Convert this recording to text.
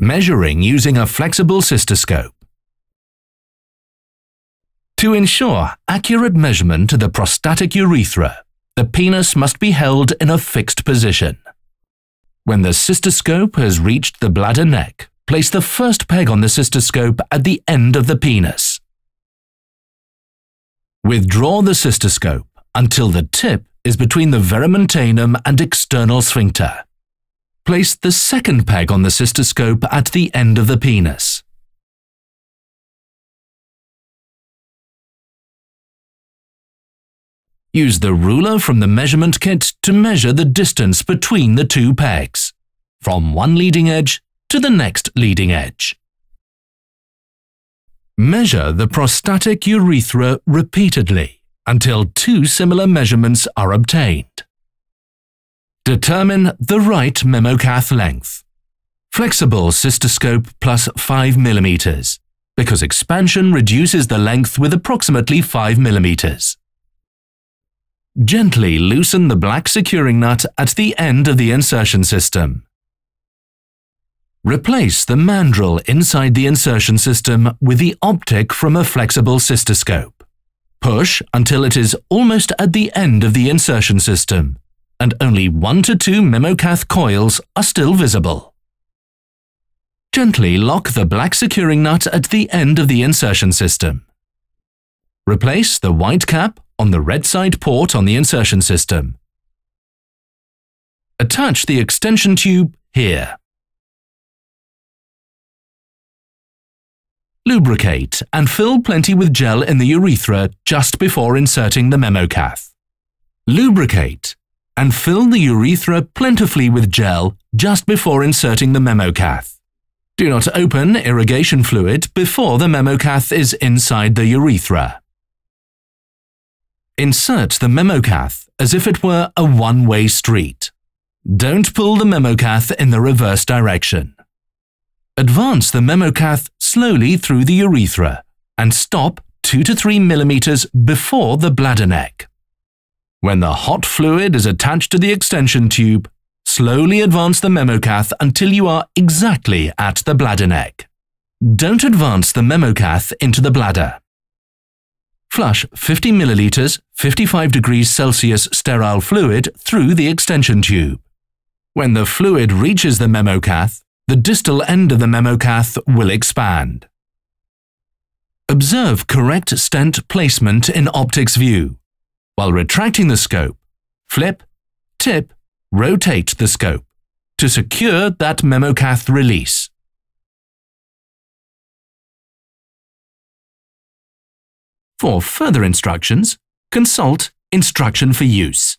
Measuring using a flexible cystoscope. To ensure accurate measurement of the prostatic urethra, the penis must be held in a fixed position. When the cystoscope has reached the bladder neck, place the first peg on the cystoscope at the end of the penis. Withdraw the cystoscope until the tip is between the verumentanum and external sphincter. Place the second peg on the cystoscope at the end of the penis. Use the ruler from the measurement kit to measure the distance between the two pegs, from one leading edge to the next leading edge. Measure the prostatic urethra repeatedly until two similar measurements are obtained. Determine the right Memokath length. Flexible cystoscope plus 5 mm, because expansion reduces the length with approximately 5 mm. Gently loosen the black securing nut at the end of the insertion system. Replace the mandrel inside the insertion system with the optic from a flexible cystoscope. Push until it is almost at the end of the insertion system, and only 1 to 2 Memokath coils are still visible. Gently lock the black securing nut at the end of the insertion system. Replace the white cap on the red side port on the insertion system. Attach the extension tube here. Lubricate and fill plenty with gel in the urethra just before inserting the Memokath. Lubricate and fill the urethra plentifully with gel just before inserting the Memokath. Do not open irrigation fluid before the Memokath is inside the urethra. Insert the Memokath as if it were a one-way street. Don't pull the Memokath in the reverse direction. Advance the Memokath slowly through the urethra and stop 2 to 3 mm before the bladder neck. When the hot fluid is attached to the extension tube, slowly advance the Memokath until you are exactly at the bladder neck. Don't advance the Memokath into the bladder. Flush 50 ml 55 degrees Celsius sterile fluid through the extension tube. When the fluid reaches the Memokath, the distal end of the Memokath will expand. Observe correct stent placement in optics view. While retracting the scope, flip, tip, rotate the scope to secure that Memokath release. For further instructions, consult Instruction for Use.